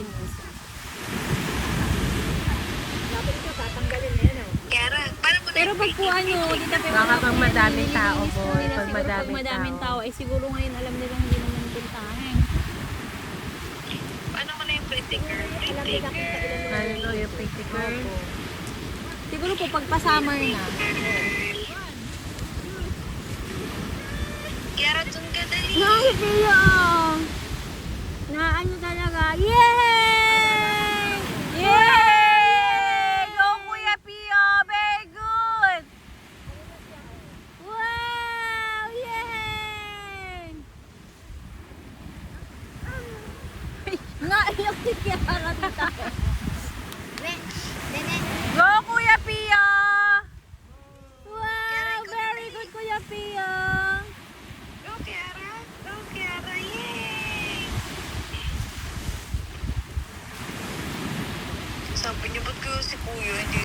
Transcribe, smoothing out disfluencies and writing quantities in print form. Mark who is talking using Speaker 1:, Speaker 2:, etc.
Speaker 1: linis.
Speaker 2: Dapat ito, tatanggalin na yan, oh.
Speaker 1: Pero pag po ano, hindi na
Speaker 3: Baka pag madaming tao,
Speaker 1: nililinis po
Speaker 3: boy.
Speaker 1: nila.
Speaker 3: Pag
Speaker 1: Siguro pag
Speaker 3: madaming
Speaker 1: madaming
Speaker 3: tao.
Speaker 1: tao, ay siguro ngayon alam nilang hindi naman pintahin.
Speaker 2: Alam nila kita ilan mo.
Speaker 3: Ano no, yung pretty girl.
Speaker 1: Siguro po pag pa-summer na. Ay, Pio! Na ano talaga? Yay! Yay! Go, Kuya Pio! Very good! Wow! Yay! Naiyak si Kiara tita ko. Go, Kuya Pio! Wow! Very good, Kuya Pio!
Speaker 2: Sabi niyo, ba't kayo si Kuya hindi